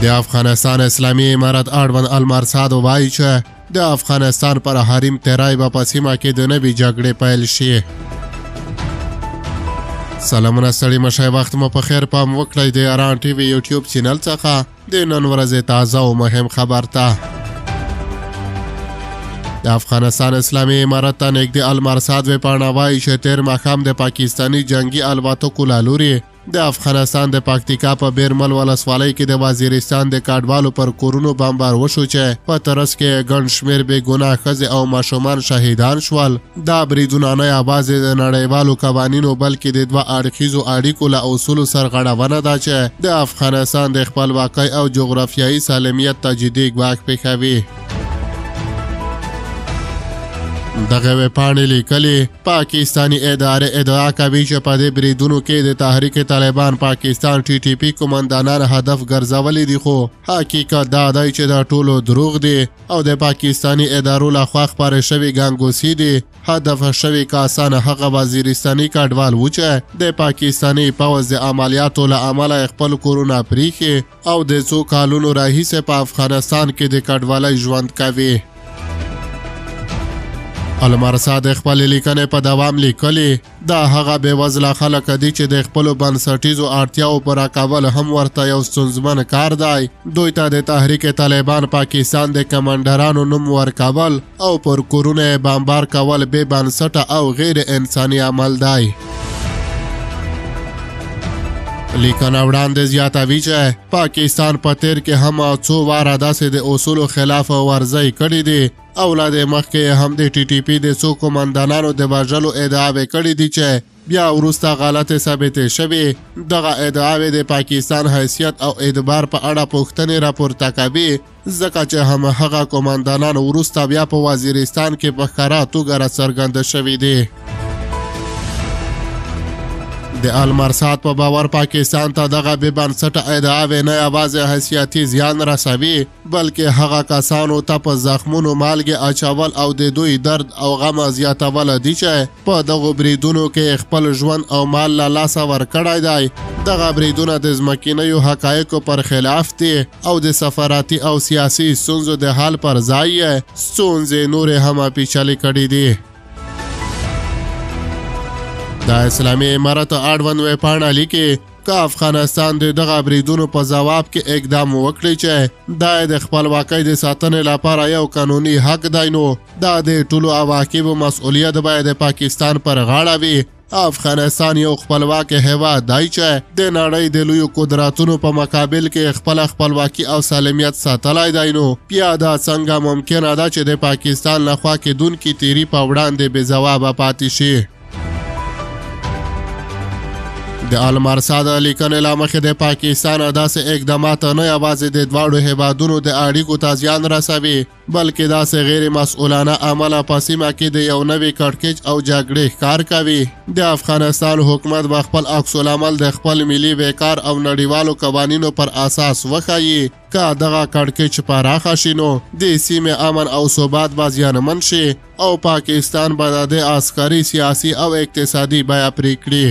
د افغانستان اسلامي امارت اړوند المرصاد وایي چې د افغانستان پر حریم تیری به په سیمه کې د نوې جګړې پیل شي. سلامونه ستړي مشئ، وخت مو په خیر، پام وکړئ د ایران ټي وي یوټیوب چینل څخه د نن ورځې تازه او مهم خبر ته. د افغانستان اسلامي امارت ته نږدې المرصاد ویبپاڼه وایي چې تیر ماښام د پاکستاني جنگي الوتکو له لوري د افغانستان د پکتیکا په بیرمل ولسوالۍ کې د وزیرستان د کډوالو پر کورونو بمبار وشو چې په ترڅ کې ګڼ شمېر بې ګناه ښځې او ماشومان شهیدان شول. دا بریدونه نه یوازې د نړیوالو قوانینو بلکې د دوه اړخیزو اړیکو له اصولو سرغړونه ده چې د افغانستان د خپلواکۍ او جغرافیایي سالمیت ته جدي ګواښ پېښوي. دغه ویبپاڼې لیکلي پاکستاني ادارې ادعا کوي چې په دې بریدونو کې د تحریک طالبان پاکستان ټي ټي پي قومندانان هدف ګرځولي دي، خو حقیقت دا دی چې دا ټولو دروغ دي او د پاکستاني ادارو لخوا خپرې شوي ګنګوسې دي. هدف شوي کسان هغه وزیرستاني کډوال و چې د پاکستاني پوځ د عملیاتو له امله خپل کورونه پریښي او د څو کالونو راهیسې په افغانستان کې د کډوالۍ ژوند کوي. المرصاد خپل لیکنې په دوام لیکلي دا هغه بېوزله خلک دي چې د خپلو بنسټیزو اړتیاو پوره کول هم ورته یو ستونزمن کار دی. دوی ته د تحریک طالبان پاکستان د کمانډرانو نوم ورکول او پر کورونه بمبار کول بې بنسټه او غیر انساني عمل دی. لیکنه وړاندې زیاتوي چې پاکستان په تیر کې هم څو واره داسې د اصولو خلاف ورزۍ کړې دي او له دې مخکې هم د ټي ټي پي د څو قومندانانو د وژلو ادعاوې کړې دي چې بیا وروسته غلطې ثابتې شوې. دغه ادعاوې د پاکستان حیثیت او اعتبار په اړه پوښتنې راپورته کوي ځکه چې هماغه قومندانان وروسته بیا په وزیرستان کې په ښکاره توګه راڅرګنده شوي دي. د المرصاد په باور پاکستان ته دغه بې بنسټه ادعاوې نه یوازې حیثیتي زیان رسوي بلکې هغه کسانو ته په زخمونو مالګې اچول او د دوی درد او غم زیاتول دي چې په دغو بریدونو کې خپل ژوند او مال له لاسه ورکړی دی. دغه بریدونه د ځمکنیو حقایقو پر خلاف دي او د سفارتي او سیاسي ستونزو د حل پر ځای یې ستونزې نورې هم پیچلې کړي دي. د اسلامي امارت اړوند ویبپاڼه لیکي که افغانستان د دغه بریدونو په ځواب کې اقدام وکړي چې دا د خپلواکۍ د ساتنې لپاره یو قانوني حق دی، نو دا د ټولو عواقبو مسؤلیت باید د پاکستان پر غاړه وي. افغانستان یو خپلواک هیواد دی چې د نړۍ د لویو قدرتونو په مقابل کې خپل خپلواکي او سالمیت ساتلی دی، نو بیا دا څنګه ممکنه ده چې د پاکستان لخوا کېدونکي تیري په وړاندې بې ځوابه پاتې شي. د المرصاد لیکنې له مخې د پاکستان داسې اقدامات نه یوازې د دواړو هیوادونو د اړیکو ته زیان رسوي بلکې داسې غیر مسؤلانه عمله په سیمه کې د یو نوي کړکېچ او جګړې ښکار کوي. د افغانستان حکومت به خپل عکس العمل د خپل ملي وقار او نړیوالو قوانینو پر اساس وښیي. که دغه کړکېچ پراخه شي نو د سیمې امن او ثبات به زیانمن شي او پاکستان به د عسکري، سیاسي او اقتصادي بیه پرې کړي.